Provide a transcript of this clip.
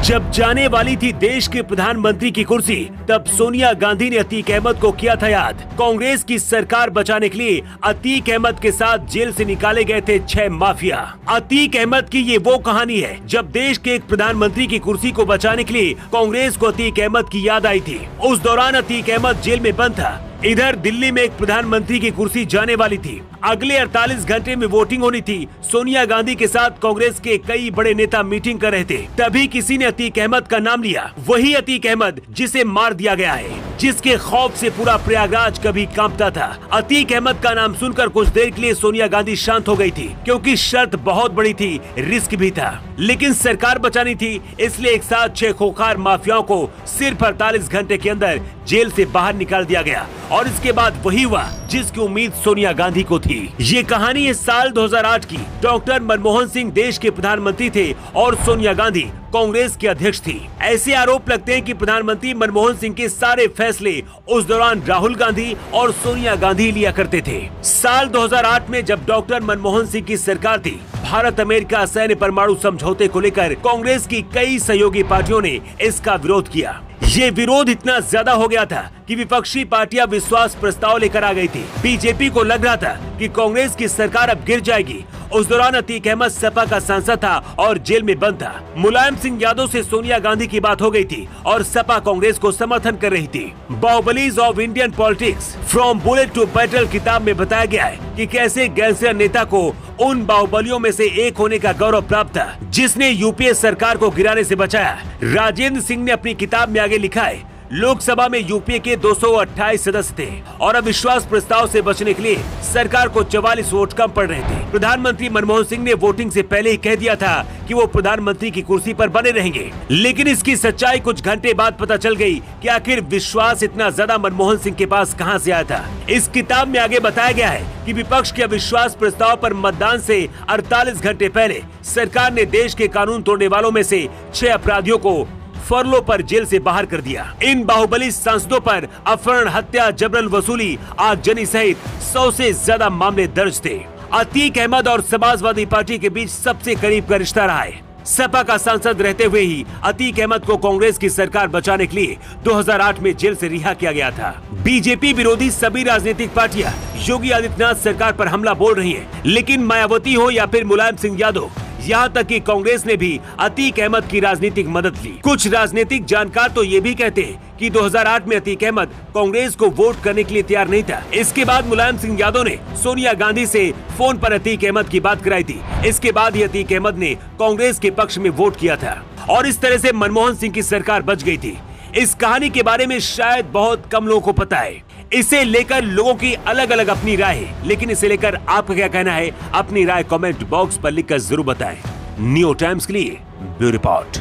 जब जाने वाली थी देश के प्रधानमंत्री की कुर्सी, तब सोनिया गांधी ने अतीक अहमद को किया था याद। कांग्रेस की सरकार बचाने के लिए अतीक अहमद के साथ जेल से निकाले गए थे 6 माफिया। अतीक अहमद की ये वो कहानी है जब देश के एक प्रधानमंत्री की कुर्सी को बचाने के लिए कांग्रेस को अतीक अहमद की याद आई थी। उस दौरान अतीक अहमद जेल में बंद था। इधर दिल्ली में एक प्रधानमंत्री की कुर्सी जाने वाली थी। अगले 48 घंटे में वोटिंग होनी थी। सोनिया गांधी के साथ कांग्रेस के कई बड़े नेता मीटिंग कर रहे थे। तभी किसी ने अतीक अहमद का नाम लिया। वही अतीक अहमद जिसे मार दिया गया है, जिसके खौफ से पूरा प्रयागराज कभी कांपता था। अतीक अहमद का नाम सुनकर कुछ देर के लिए सोनिया गांधी शांत हो गई थी, क्योंकि शर्त बहुत बड़ी थी, रिस्क भी था। लेकिन सरकार बचानी थी, इसलिए एक साथ 6 खोखार माफियाओं को सिर्फ 48 घंटे के अंदर जेल से बाहर निकाल दिया गया। और इसके बाद वही हुआ जिसकी उम्मीद सोनिया गांधी को थी। ये कहानी है साल 2008 की। डॉक्टर मनमोहन सिंह देश के प्रधानमंत्री थे और सोनिया गांधी कांग्रेस की अध्यक्ष थी। ऐसे आरोप लगते हैं कि प्रधानमंत्री मनमोहन सिंह के सारे फैसले उस दौरान राहुल गांधी और सोनिया गांधी लिया करते थे। साल 2008 में जब डॉक्टर मनमोहन सिंह की सरकार थी, भारत अमेरिका सैन्य परमाणु समझौते को लेकर कांग्रेस की कई सहयोगी पार्टियों ने इसका विरोध किया। ये विरोध इतना ज्यादा हो गया था कि विपक्षी पार्टियां विश्वास प्रस्ताव लेकर आ गई थी। बीजेपी को लग रहा था कि कांग्रेस की सरकार अब गिर जाएगी। उस दौरान अतीक अहमद सपा का सांसद था और जेल में बंद था। मुलायम सिंह यादव से सोनिया गांधी की बात हो गई थी और सपा कांग्रेस को समर्थन कर रही थी। Baahubalis of Indian politics from bullet to battle किताब में बताया गया है कि कैसे गैंगस्टर नेता को उन बाहुबलियों में से एक होने का गौरव प्राप्त था, जिसने यूपीए सरकार को गिराने से बचाया। राजेंद्र सिंह ने अपनी किताब में आगे लिखा है, लोकसभा में यूपीए के 228 सदस्य थे और अविश्वास प्रस्ताव से बचने के लिए सरकार को 44 वोट कम पड़ रहे थे। प्रधानमंत्री मनमोहन सिंह ने वोटिंग से पहले ही कह दिया था कि वो प्रधानमंत्री की कुर्सी पर बने रहेंगे। लेकिन इसकी सच्चाई कुछ घंटे बाद पता चल गई कि आखिर विश्वास इतना ज्यादा मनमोहन सिंह के पास कहां से आया था। इस किताब में आगे बताया गया है कि विपक्ष के अविश्वास प्रस्ताव पर मतदान से 48 घंटे पहले सरकार ने देश के कानून तोड़ने वालों में से 6 अपराधियों को फरलो पर जेल से बाहर कर दिया। इन बाहुबली सांसदों पर अपहरण, हत्या, जबरन वसूली, आगजनी सहित 100 से ज्यादा मामले दर्ज थे। अतीक अहमद और समाजवादी पार्टी के बीच सबसे करीब का रिश्ता रहा है। सपा का सांसद रहते हुए ही अतीक अहमद को कांग्रेस की सरकार बचाने के लिए 2008 में जेल से रिहा किया गया था। बीजेपी विरोधी सभी राजनीतिक पार्टियां योगी आदित्यनाथ सरकार पर हमला बोल रही हैं, लेकिन मायावती हो या फिर मुलायम सिंह यादव, यहाँ तक कि कांग्रेस ने भी अतीक अहमद की राजनीतिक मदद ली। कुछ राजनीतिक जानकार तो ये भी कहते हैं कि 2008 में अतीक अहमद कांग्रेस को वोट करने के लिए तैयार नहीं था। इसके बाद मुलायम सिंह यादव ने सोनिया गांधी से फोन पर अतीक अहमद की बात कराई थी। इसके बाद ही अतीक अहमद ने कांग्रेस के पक्ष में वोट किया था और इस तरह से मनमोहन सिंह की सरकार बच गई थी। इस कहानी के बारे में शायद बहुत कम लोगों को पता है। इसे लेकर लोगों की अलग अलग अपनी राय है, लेकिन इसे लेकर आपका क्या कहना है? अपनी राय कमेंट बॉक्स पर लिखकर जरूर बताएं। न्यू टाइम्स के लिए ब्यूरो रिपोर्ट।